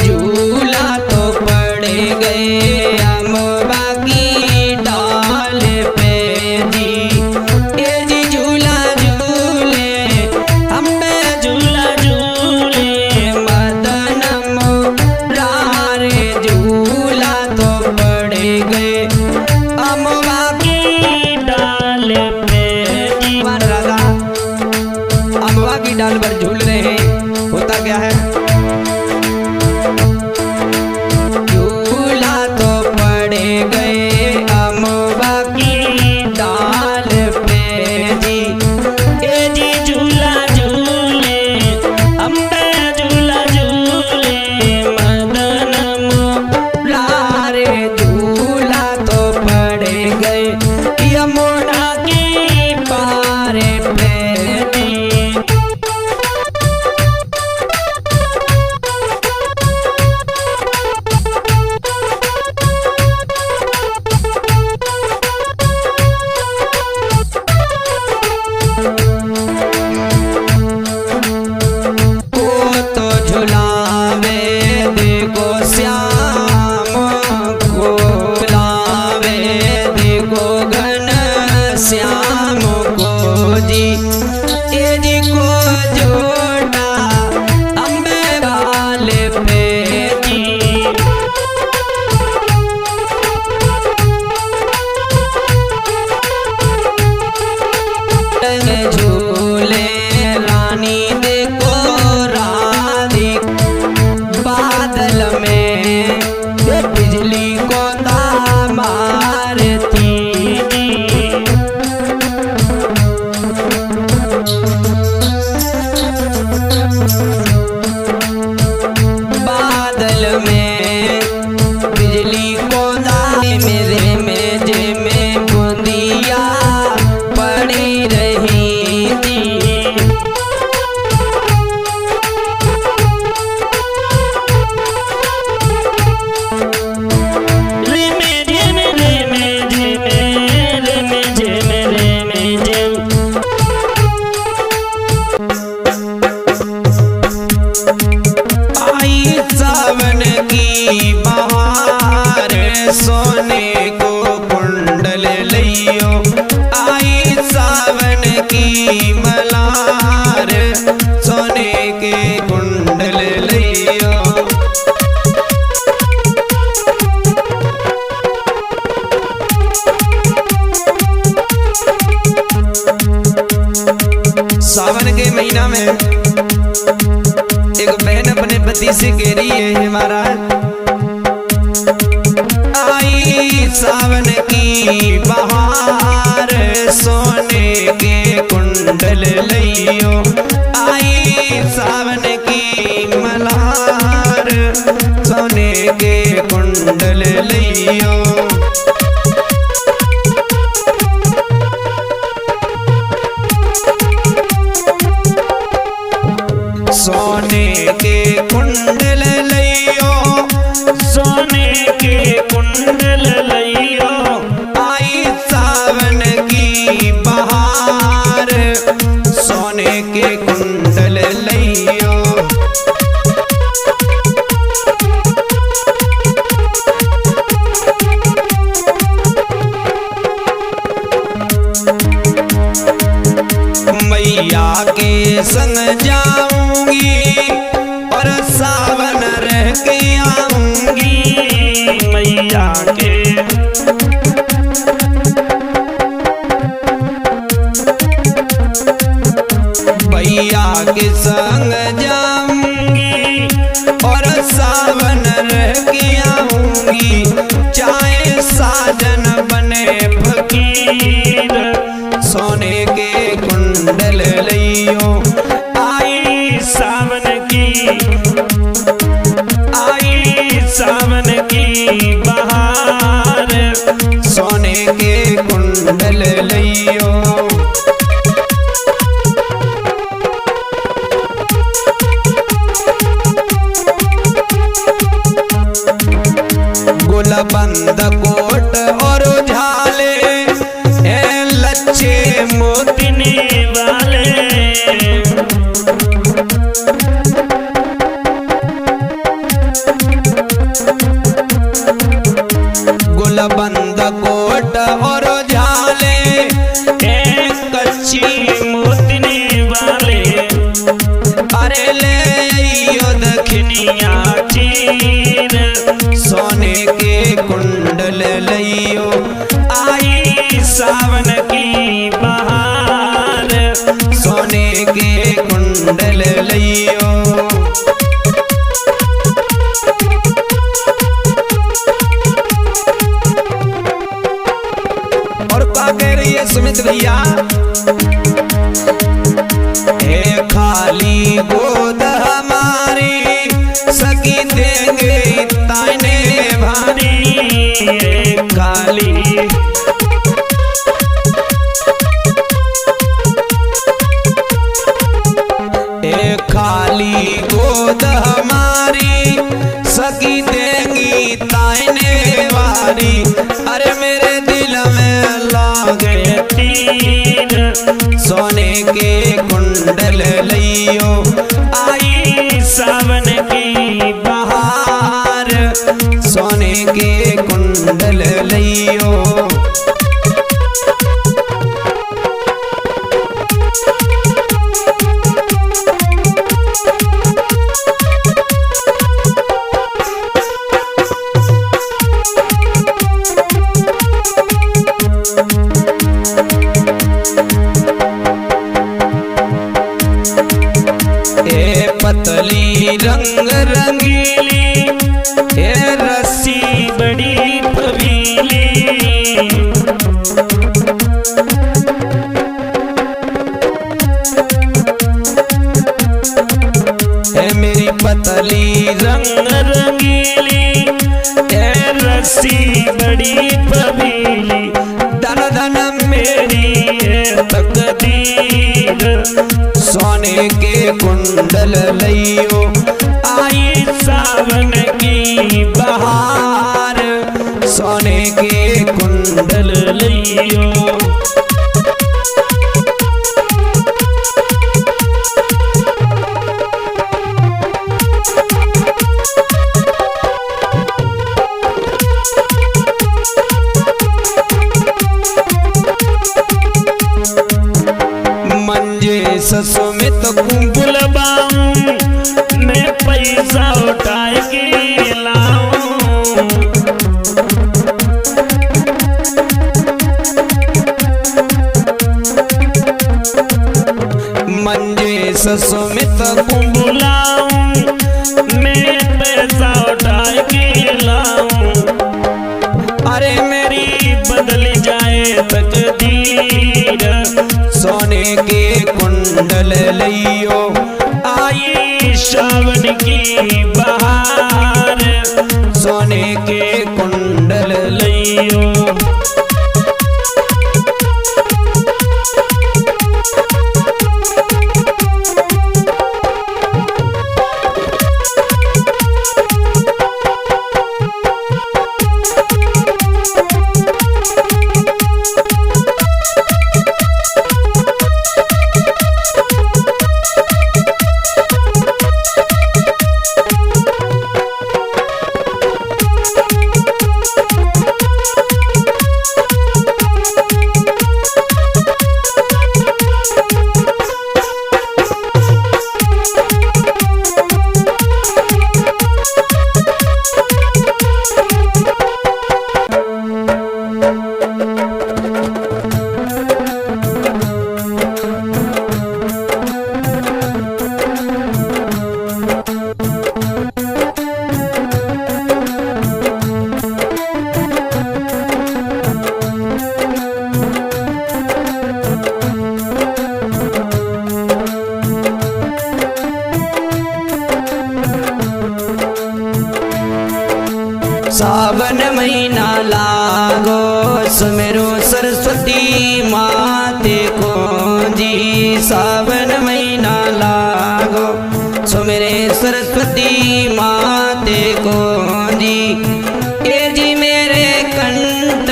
झूला तो पड़ गए अम्बा की डाल पे जी, ये जी झूला झूले अम्बे झूला झूले मदन मुरारे, झूला तो पड़ गए अम्बा की डाल पे जी। राधा अम्बा की डाल पर झूल रहे हैं, होता क्या है? झूला तो पड़ गए अम्बा की डाल पे जी, ए जी झूला झूले अम्बे झूला झूले मदन मुरारे, झूला तो पड़ गए यमुना के पारे पे जी। श्याम को जी, ये जी को जोड़ा अम्बे वाले पे जी। झूले रानी देखो राधी, बादल में बिजली को मारती जी। बादल में बिजली को दाए मेरे मेजे में बूंदिया पड़ी रही थी। सावन की बहार सोने को कुंडल लियो, आई सावन की मलार सोने के कुंडल लियो। सावन के महीना में एक बहन अपने पति से कह रही है हमारा, आई सावन की बहार सोने के कुंडल लियो, आई सावन की मल्हार सोने के कुंडल लियो। सोने के कुंडल लियो, सोने के कुंडल लियो, आई सावन की बहार सोने के कुंडल लियो। मैया के संग जाऊंगी और सावन रह के आऊंगी, मैया के भैया के संग जाऊंगी और सावन रह के आऊंगी, चाहे साजन बने फकीर सोने के कुंडल लियो, आई सावन की बहार सोने के कुंडल लियो। गुलबंद कोट और झाले लच्छे मोतिने वाले, लइयो। और क्या कह रही है सुमित भैया, हे खाली गोद हमारी सकी देंगे ताने भारी। खाली खाली गोद हमारी सकी देंगी ताने वारी। अरे मेरे दिल में लागे तीर सोने के कुंडल लियो। आई सावन की बहार सोने के कुंडल लियो। पतली रंग रंगीली ये रस्सी बड़ी पवीली। ये मेरी पतली रंग रंगीली ये रस्सी बड़ी पवीली। धन धन मेरी तकदीर सोने के कुंडल लियो। आई सावन की बहार सोने के कुंडल लियो। मंजे सुमित कुंबुल बाऊं मैं पैसा उठाए के लाऊं। मंजे सुमित कुंबुलाऊं मैं पैसा उठाए के लाऊं। अरे मेरी बदल जाए तकदीर सोने के कुंडल लियो। आई सावन की बहार सोने के कुंडल लियो। सावन महीना लागो सुमेरो सरस्वती माते को जी। सावन महीना लागो सुमेरे सरस्वती माते को जी। ये जी मेरे कंठ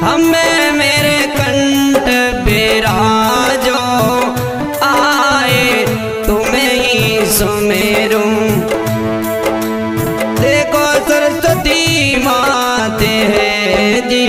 हमें मेरे कंठ बिराजो। आए तुम्हें ही सुमेरूं देखो सरस्वती माते है जी।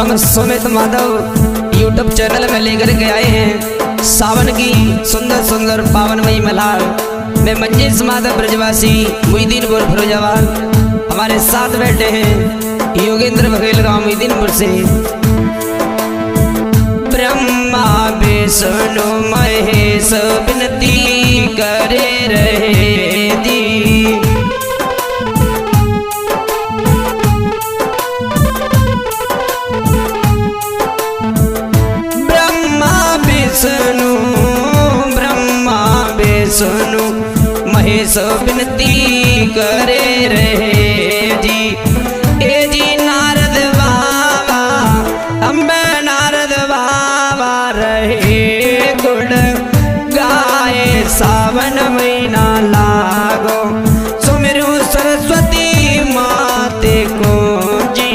हम सुमित माधव यूट्यूब चैनल में लेकर के आए हैं सावन की सुंदर सुंदर पावनमयी मल्हार। मैं मंजीत माधव ब्रजवासी मुईदीनपुर फिरोजाबाद। हमारे साथ बैठे हैं योगेंद्र बघेल गांव मुईदीनपुर से। ब्रह्मा विष्णु महेश विनती करे रहे जी। ब्रह्मा विष्णु महेश विनती करे रहे जी। ए जी नारद बाबा अम्बे नारद बाबा रहे गुण गाए सावन महीना लागो। सुमिरु सरस्वती माते को जी।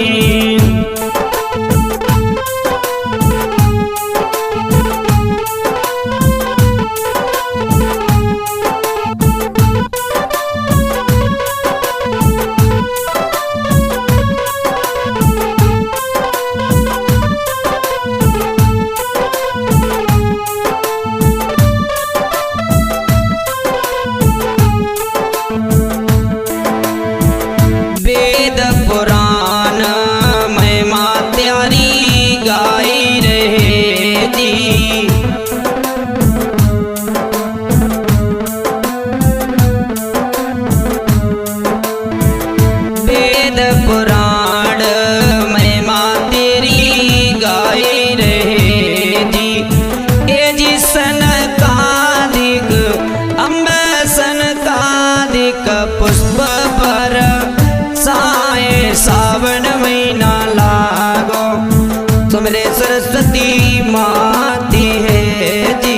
पुराण महिमा त्यारी गाई रहे जी। वेद पुराण महिमा तेरी गाई रहे जी। ए जी सनकादिक अम्ब सनकादिक पुष्प पर साए सावन महीना लागो। तुमरे सरस्वती माती है जी।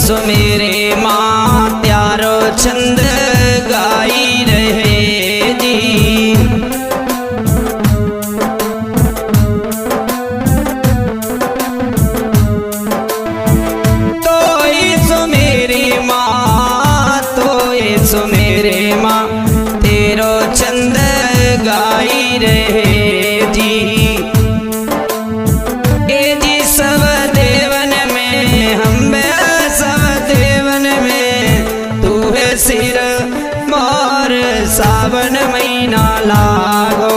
सो मेरे माँ प्यारो छंद गाई रहे जी। तो सो मेरी माँ सो मेरे माँ तेरो छंद गाई रहे जी। ए जी सब देवन में हम सिर मोर सावन महीना लागो।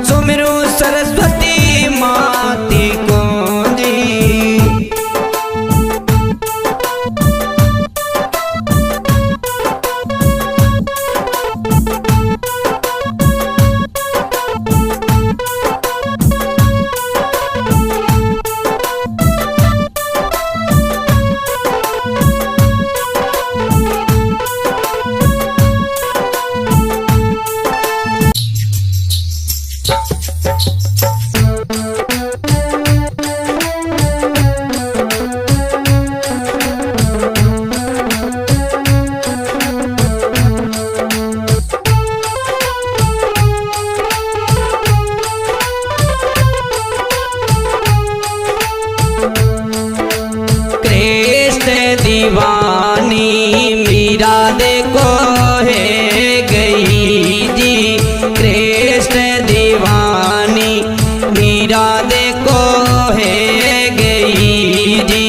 सुमिरु सरस्वती माती को जी। दीवानी मीरा देखो है गई जी। कृष्ण दीवानी मीरा देखो है गई जी।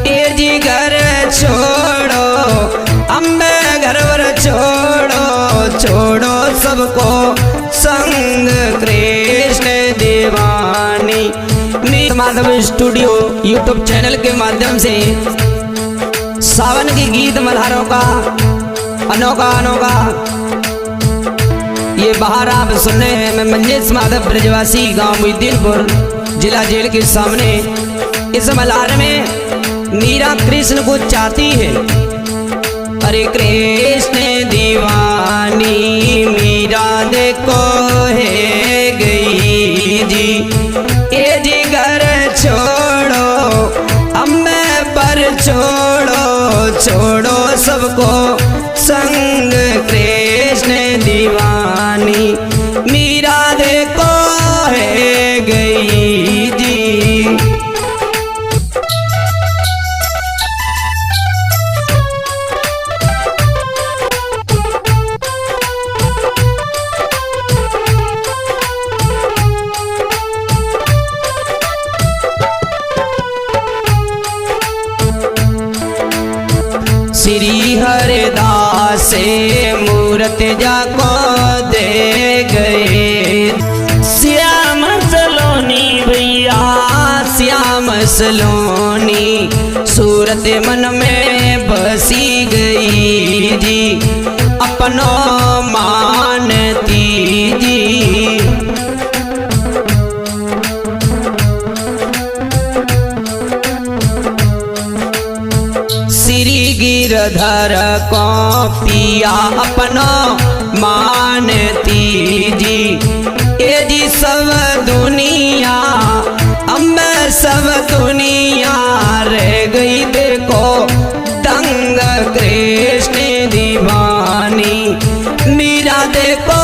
ए जी घर छोड़ो अम्बे घर वर छोड़ो छोड़ो सबको संग कृष्ण दीवानी। माधव स्टूडियो यूट्यूब चैनल के माध्यम से सावन के गीत मल्हारों का अनोखा ये बाहर आप सुन रहे हैं। मैं मंजीत माधव ब्रजवासी गांव मुईदीनपुर जिला जेल के सामने। इस मल्हार में मीरा कृष्ण को चाहती है। अरे कृष्ण दीवानी मीरा देखो है गई जी। ए जी घर छोड़ो अम्बे से मूरत जाको दे गए। श्याम सलोनी भैया श्याम सलोनी सूरत मन में बसी गई जी, अपनो मानती जी। श्री गिरधर को पिया अपनो मानती जी। ये जी सब दुनिया अब सब दुनिया रह गई देखो दंग कृष्ण दीवानी। मीरा देखो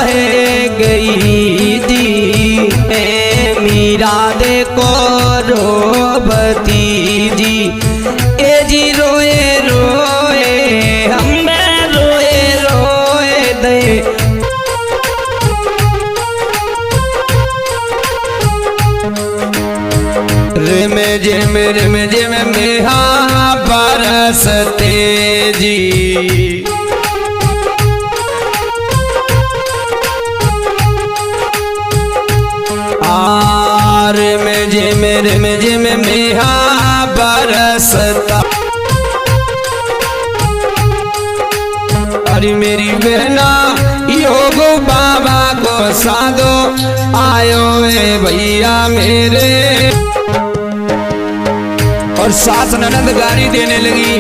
है गई जी, मीरा देखो रोबती जी। ए जी रोए रोए हम रोए रोए दे। रिम झिम मेहा बरसते जी। रिम झिम मेहा बरसता। अरे मेरी बहना योग बाबा को साधो आयो है भैया मेरे। और सास ननद गारी देने लगी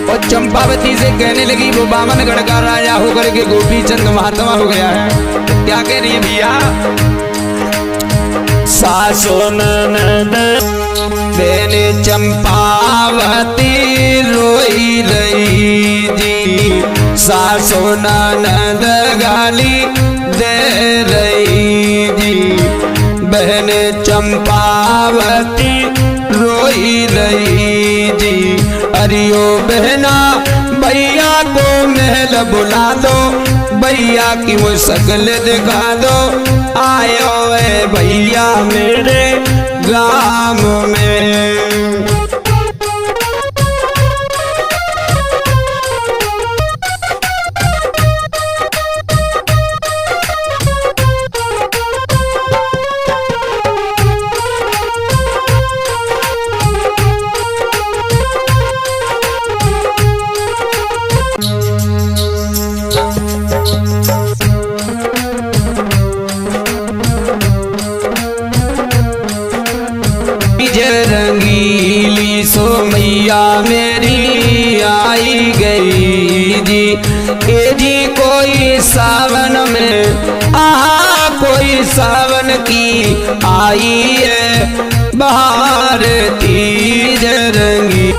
और चंपावती से कहने लगी वो बामनगढ़ का राजा होकर के गोपी चंद महात्मा हो गया है। क्या कह रही है भैया? सासो ननद बेने चंपावती रोई रही जी, सासो ननद गाली दे रही जी। बहन चंपावती रोई रही जी। अरियो बहना भैया को महल बुला दो, भैया की वो शक्ल दिखा दो। आयो है भैया मेरे गाँव में। रंगीली सो मैया मेरी आई गई जी। ए जी कोई सावन में कोई सावन की आई है बाहर तीज रंगी।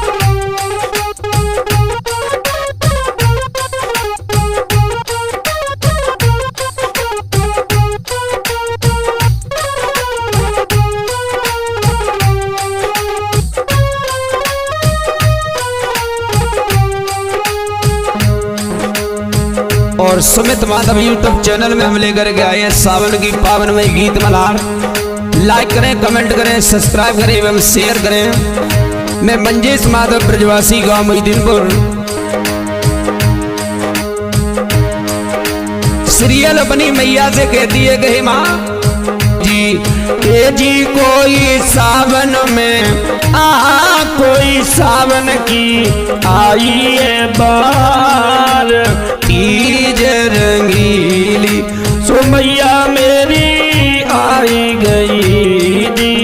और सुमित माधव यूट्यूब चैनल में हम लेकर के आए हैं सावन की पावन में गीत मल्हार। लाइक करें, कमेंट करें, सब्सक्राइब करें एवं शेयर करें। मैं मंजेश माधव ब्रजवासी गांव मोहिदीनपुर। सीरियल अपनी मैया से कहती है कि माँ जी ये जी कोई सावन में कोई सावन की आई है बार तीज रंगीली सो मैया मेरी आई गई जी।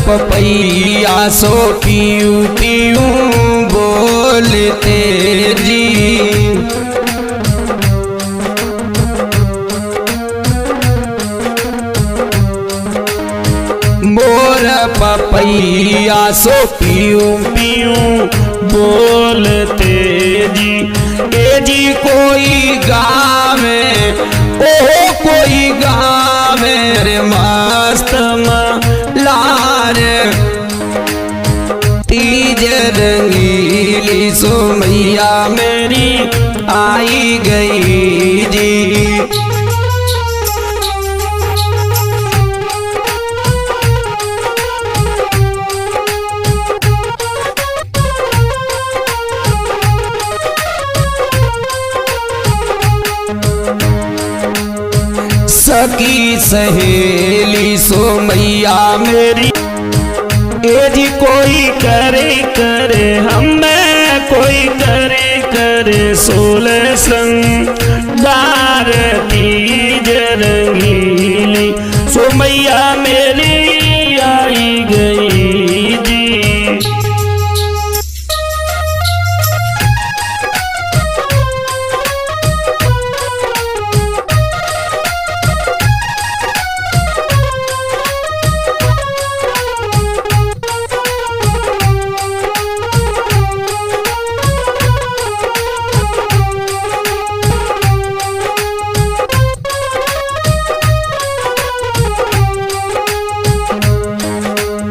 पपैया सो पीऊ पीऊ बोलते जी। मोर पपैया सो पीऊ पीऊ बोलते जी। ए जी कोई गाँव में ओहो कोई गाँव में रे मस्त लार सहेली सो मैया मेरी आई गई जी। सखी सहेली सो मैया मेरी, ए जी कोई करे करे हमें, कोई करे करे सोले संग तीज रंगीली सो मैया मेरी आई गई जी।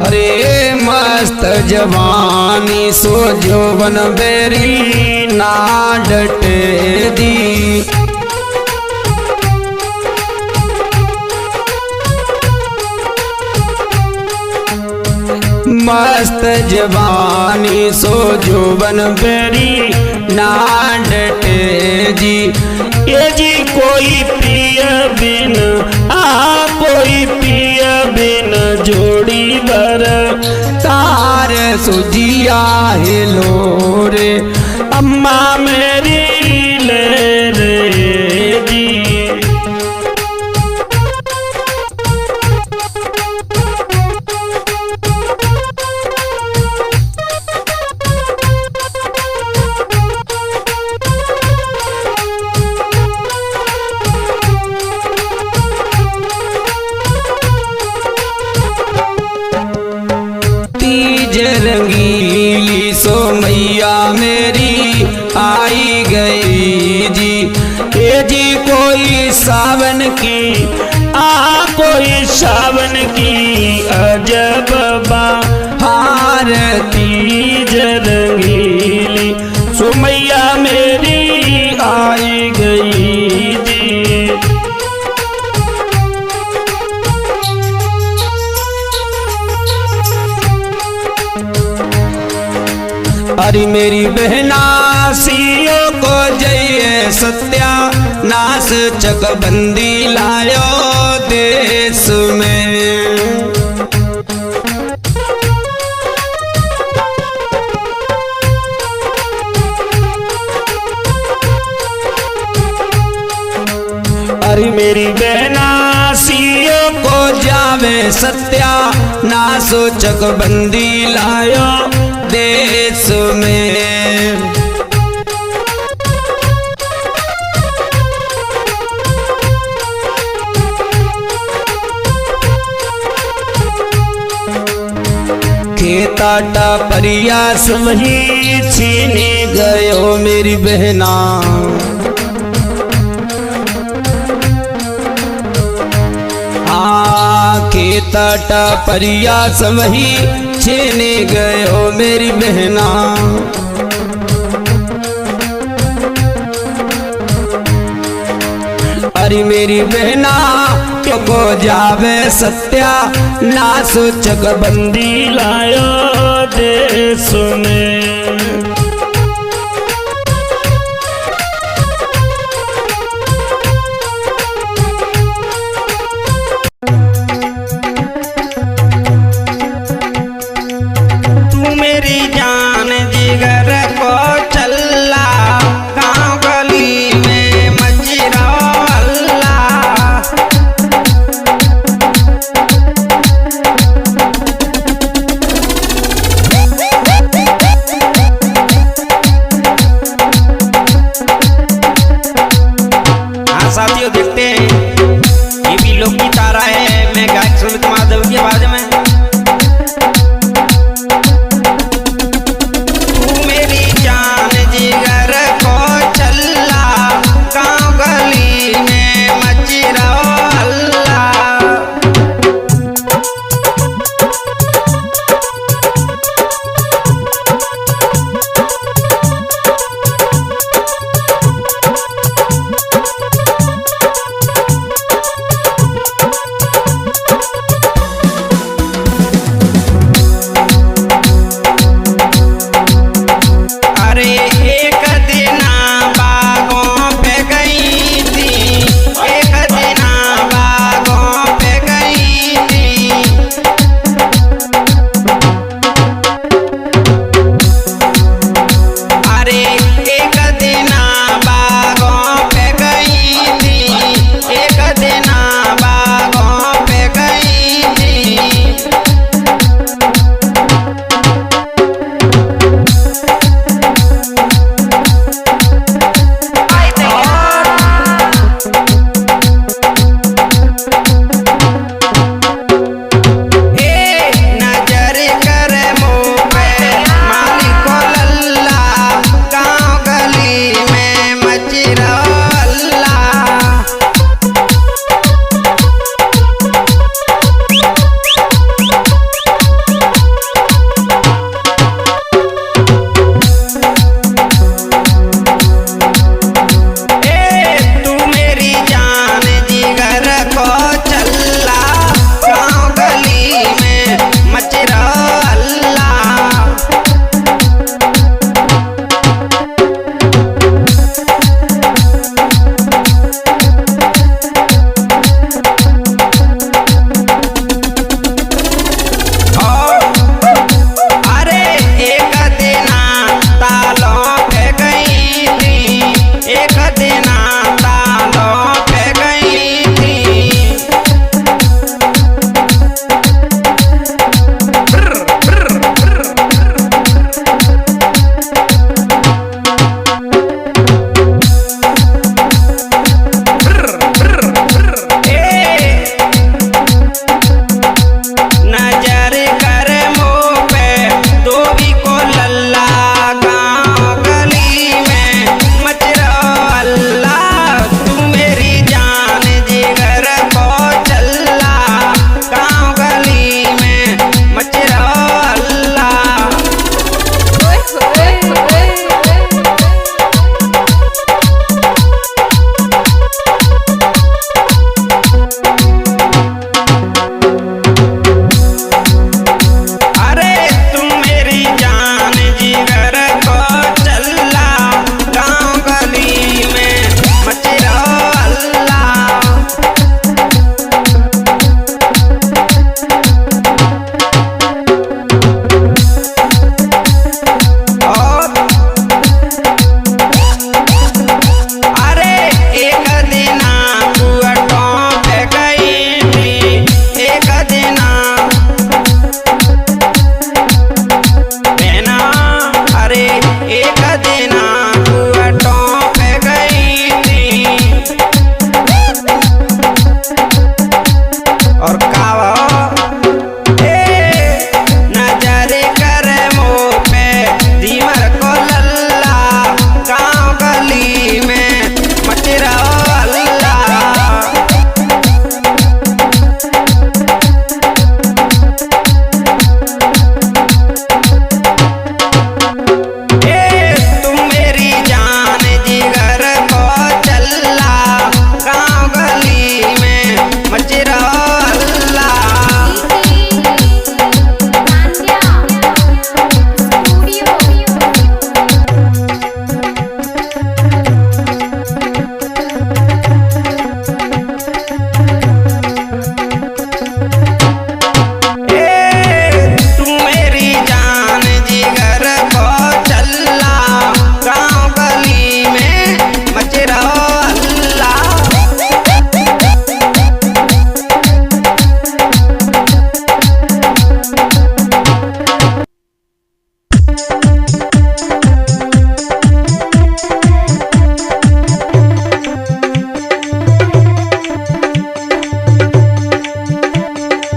अरे मस्त जवानी सो जोवन बेरी ना डटे दी। मस्त जवानी सो जोवन बेरी ना डटे जी। ये जी कोई पिय बिन कोई पिय बिन जोड़ी बर तार सुजिया हेलो रे अम्मा मेरी ले रे जी। रंगीली सो मैया मेरी आई गई जी। ये जी कोई सावन की कोई सावन की अजब बहार तीज रंगीली सो मैया मेरी आई गई जी। अरे मेरी बहना सियों को जय सत्या नास चकबंदी लायो देश में। अरे मेरी बहना सियों को जावे सत्या नासो चकबंदी लायो देश में। खेताटा परियास वही छीने गयो मेरी बहना। खेताटा परियास वही छीने गयो मेरी बहना। अरे मेरी बहना को जावे सत्या नास चकबंदी लायो देश में। तू मेरी जान जिगर को चल्ला गाँव गली में मजीरा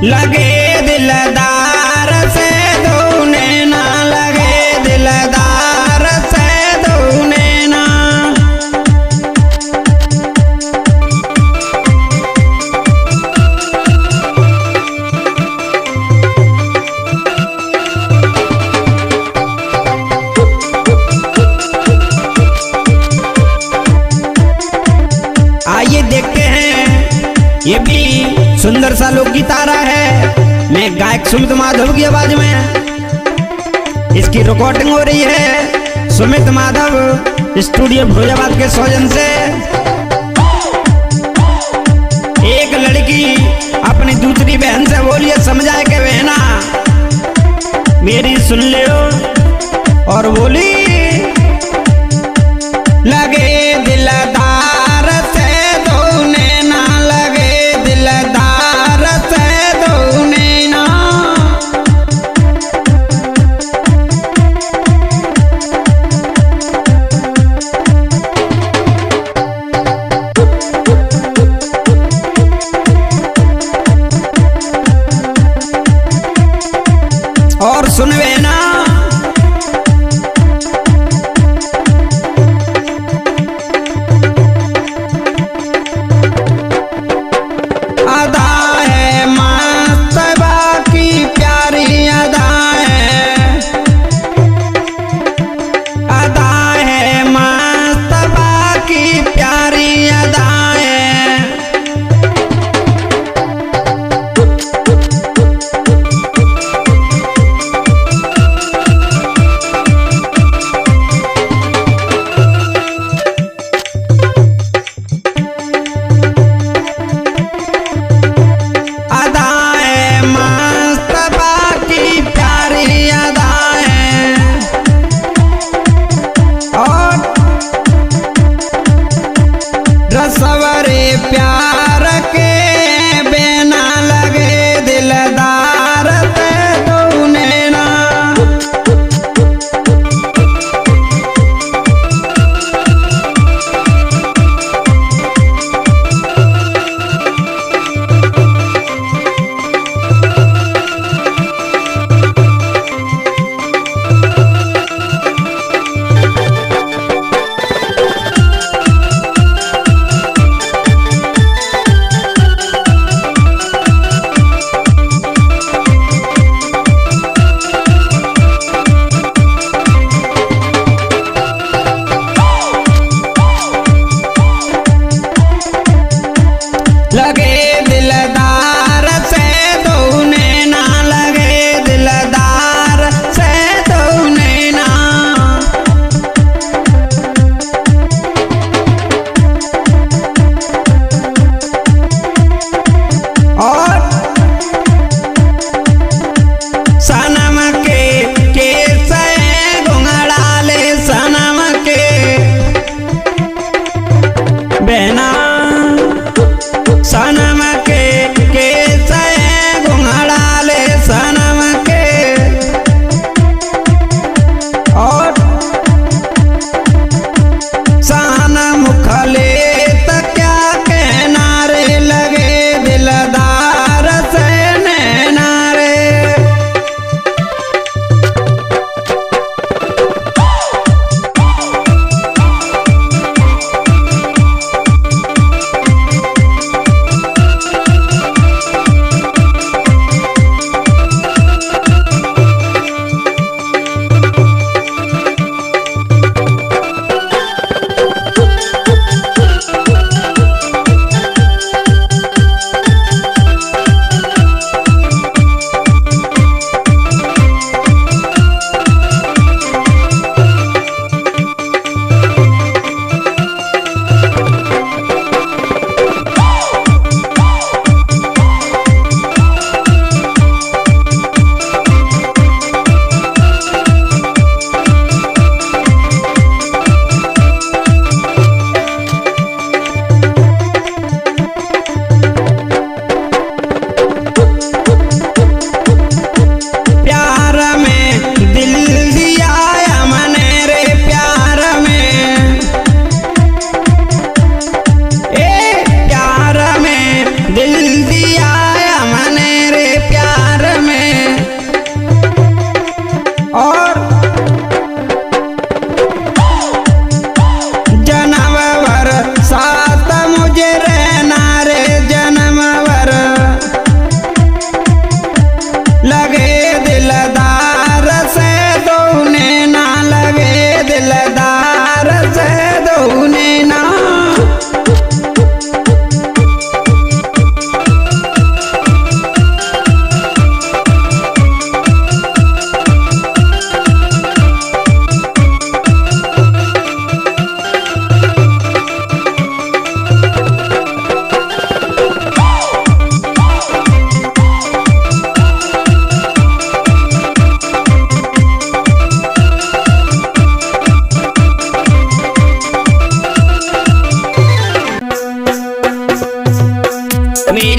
लगे दिलदार से दो नैना, लगे दिलदार से दो नैना। आइए देखते हैं, ये भी सुंदर सा लोकगीत आ रहा है। मैं गायक सुमित माधव की आवाज में इसकी रिकॉर्डिंग हो रही है। सुमित माधव स्टूडियो भोजाबाद के सौजन से। एक लड़की अपनी दूसरी बहन से बोलिए, समझाए के बहना मेरी सुन ले और बोली, लगे दिलदार से दो नैना, लगे दिलदार से दो नैना। और सुनवे ना,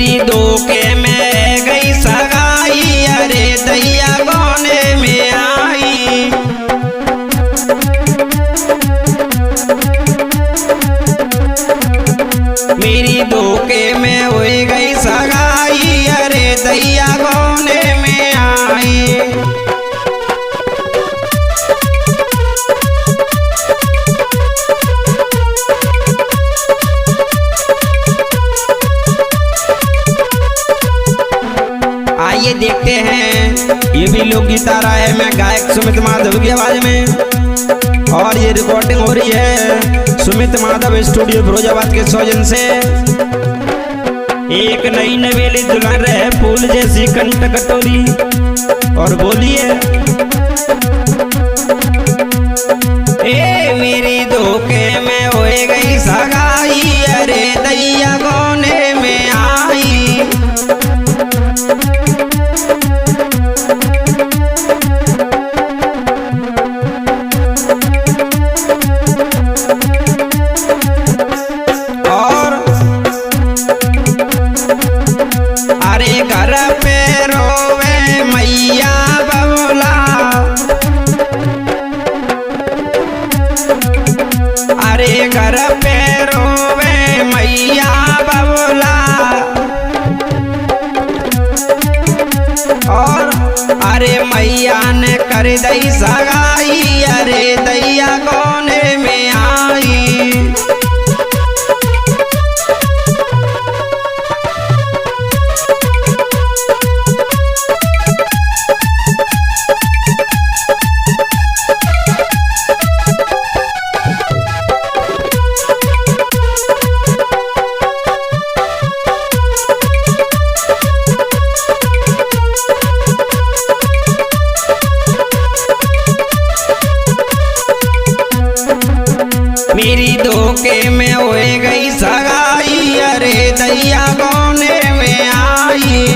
मेरी धोखे में गई सगाई, अरे दैया कोने में आई। मेरी धोखे में हो गई सगाई, अरे दैया कोने में आई। आइए देखते हैं, ये भी लोकगीत आ रहा है, मैं गायक सुमित माधव की आवाज में, और ये रिकॉर्डिंग हो रही है सुमित माधव स्टूडियो फिरोजाबाद के सौजन से। एक नई नवेली दुल्हन रहे फूल जैसी कंठ कटोरी, और बोलिए ए मेरी धोखे में हो गई सगाई, अरे दैया कोने में आई। घर पे रोवे मैया बबुला, अरे घर पे रोवे मैया बबुला, और अरे मैया ने कर दई सगाई, अरे दैया कोने में आई। मेरी धोखे में हो गई सगाई, अरे दैया कोने में आई।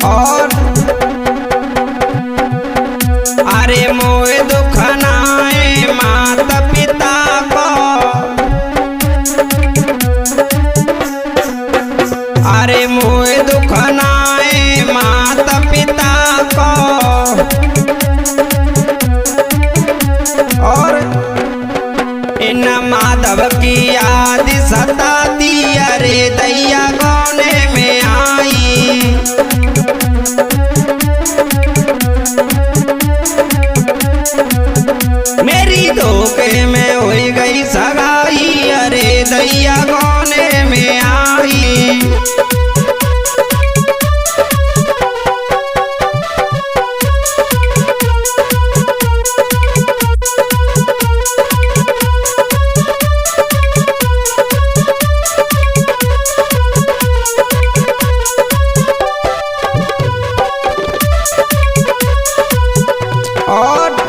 और अरे मोए दुख नाए माता पिता को, अरे मोए दुख नाए माता पिता को, और इन माधव की याद सताती, अरे दैया कोने में आई। मेरी धोखे में हो गई सगाई, अरे दैया कोने में आई। और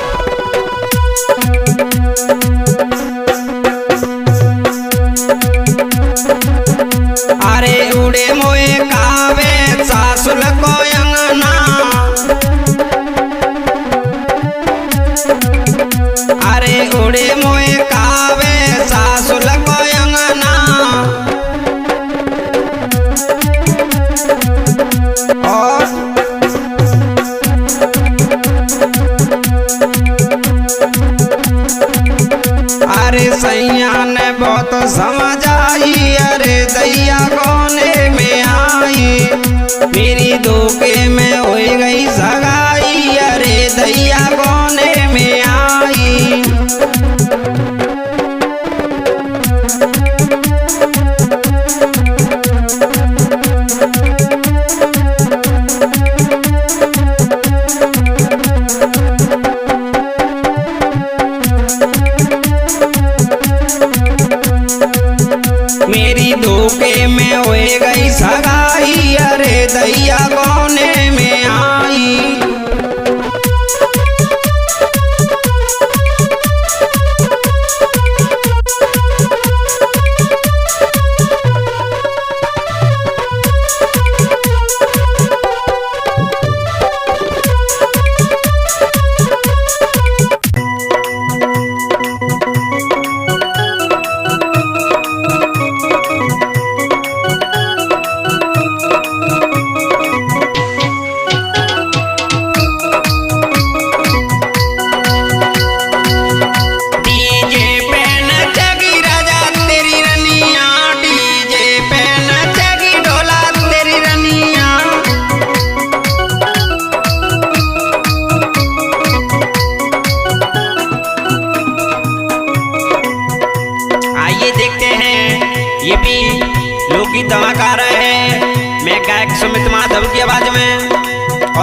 अरे उड़े मोए कावे सासुल को अंगना, अरे उड़े मोए कावे सासुल को अंगना, और अरे सैया ने बहुत समझ आई, अरे दैया कोने में आई। मेरी धोखे में हो गई सगाई, अरे दैया कोने में आई। मेरी धोखे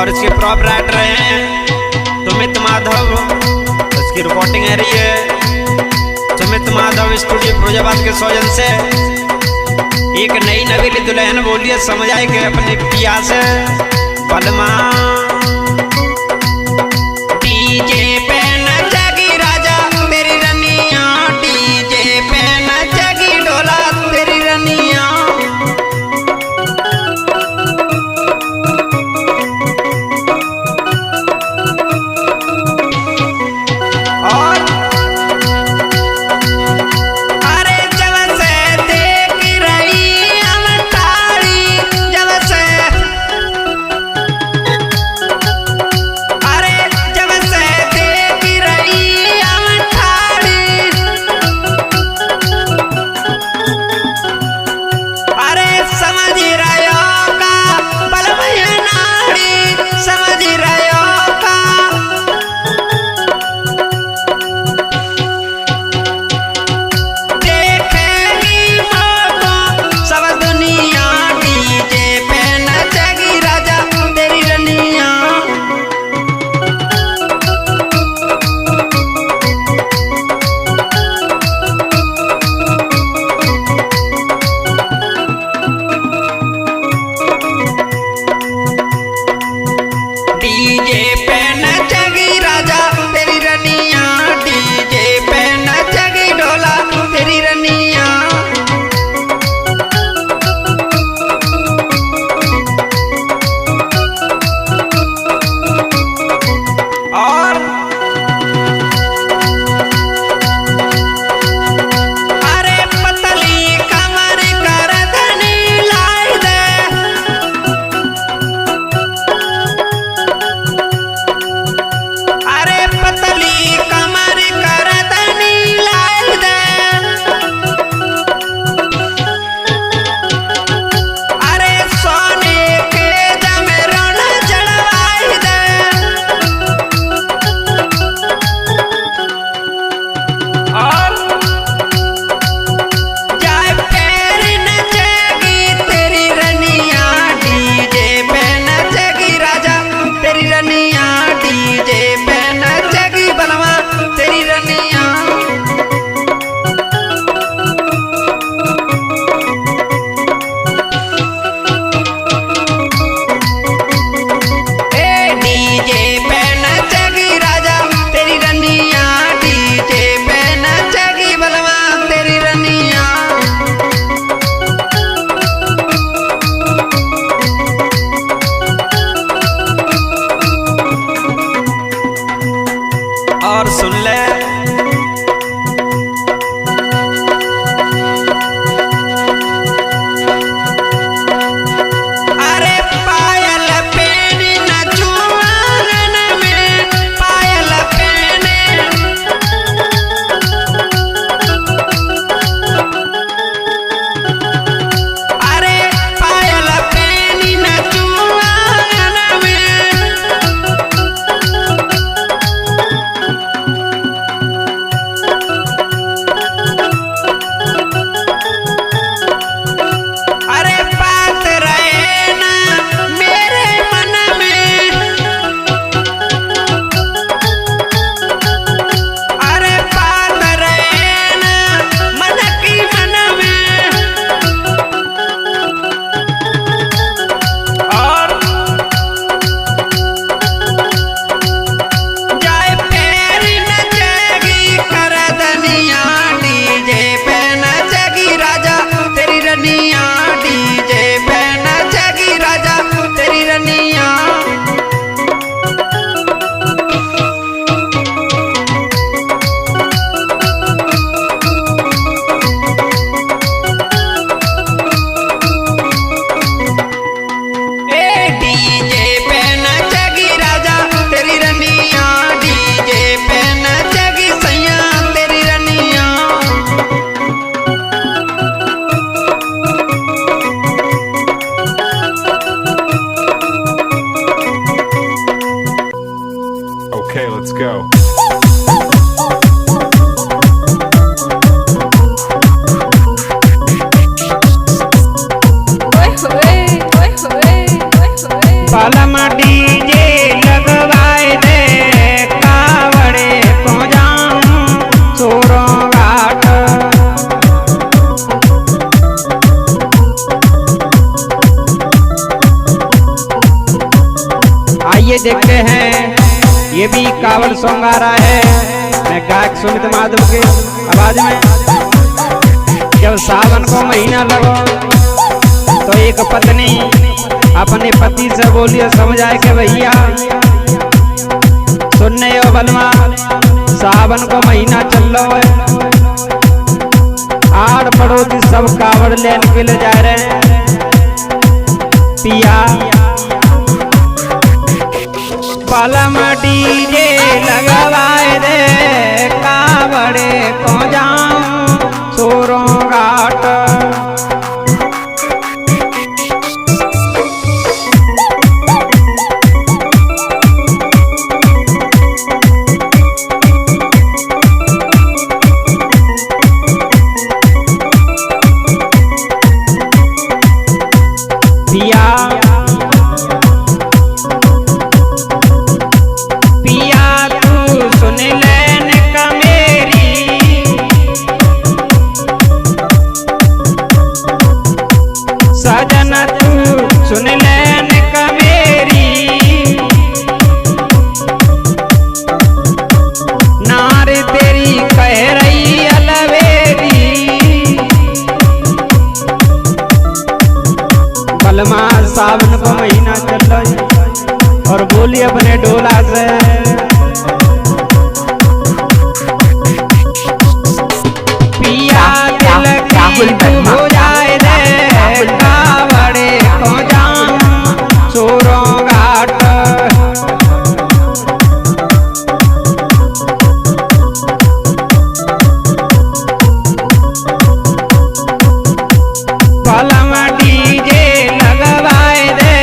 और इसके प्रॉप राइटर हैं सुमित माधव। इसकी रिकॉर्डिंग है रही है सुमित माधव स्टूडियो फिरोजाबाद के सौजन से। एक नई नवीली दुल्हन बोलिए समझ आए कि अपने पिया से बलमा डीजे पे नचगी राजा तेरी रनिया, डीजे पे नचगी डोला तेरी रनिया। और अरे जब से देख रही हम तारी, जब से अरे जब से देख रही हम तारी, अरे समझ रहे का बलमय नारी, समझ रहे का देखेगी मौका सब दुनिया, डीजे पे नचगी राजा तेरी रनिया। डीजे पे नचगी राजा तेरी रनिया, डीजे पे नचगी डोला तेरी रनिया। और अरे पतली कमर कर धनी लाई दे, अरे पतली कमर कर धनी लाई दे, अरे सोने के जमरण चढ़वाई दे। और जाए पैर नचेगी तेरी रनिया, डीजे पे नचेगी राजा तेरी रनिया, डीजे पे नचेगी बलवा तेरी रनिया। ए डीजे पे नचेगी राजा तेरी रनिया, डीजे पे नचेगी बलवा तेरी रनिया। और सुन ले अरे पायल पहने नचू आंगन में, पायल पहने अरे पायल पहनी नचू आंगन में। अरे बात रहे ना मेरे मन में, अरे बात रहे ना मन की मन में। और जाए पैर नचेगी कर दनिया, डीजे पे नचेगी राजा तेरी रनिया, डीजे पे नचेगी राजा तेरी रनिया। ए डीजे पे नचेगी राजा तेरी रनिया, डीजे पे नचेगी सैया तेरी रनिया। Okay, let's go. बालमा डीजे ये भी कावड़ सॉन्ग आ रहा है मैं गायक सुमित माधव के आवाज में। जब सावन को महीना लगो तो एक पत्नी अपने पति से बोलिए समझाए कि भैया सुनने हो बलमा, सावन को महीना चल रहा है, आड़ पड़ोसी सब कावड़ लेने के लिए जा रहे हैं। पिया बलम डीजे लगवाए दे, कावड़े को जाऊं सोरों घाट। सावन को महीना चल रहा है और बोली अपने डोला से पिया दिल की हो जाए दे, कावड़े को जाऊं सोरों घाट। बलम डीजे लगवाए दे,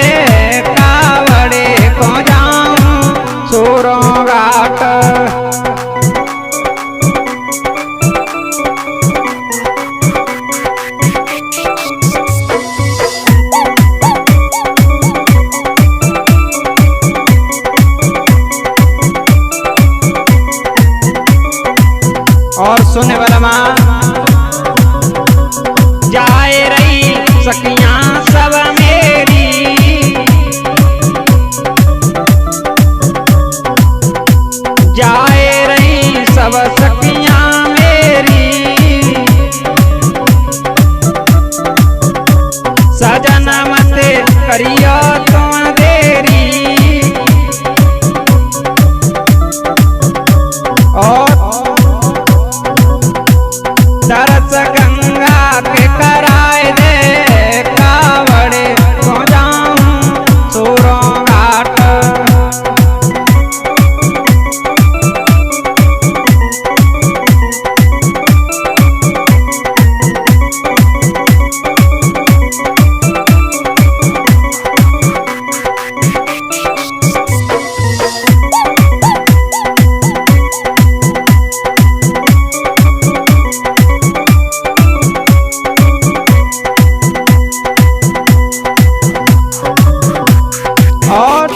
कावड़े को जाऊं सोरों घाट। और सुने बलमा जाए रही सखियां सब मेरी, जाए रही सब सखियां मेरी, सजन मत करियो तुम देरी। और दरस गंगा के कराए दे, कावड़े को जाऊं सोरों घाट। और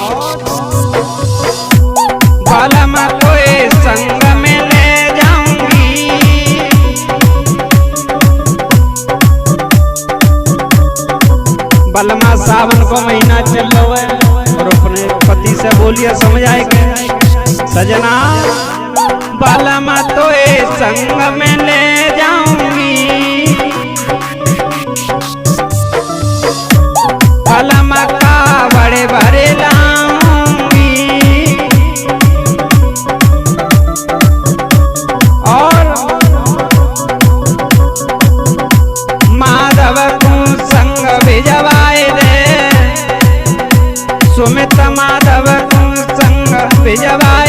बलम को संग में ले जाऊंगी, बलमा सावन को महीना चल रहा है और अपने पति से बोलिए समझाए कि सजना बलमा तो संग में ले जाऊंगी, बलमा का बड़े भरे लाऊंगी। और माधव को संग भिजवाए दे, सुमित माधव को संग भिजवाए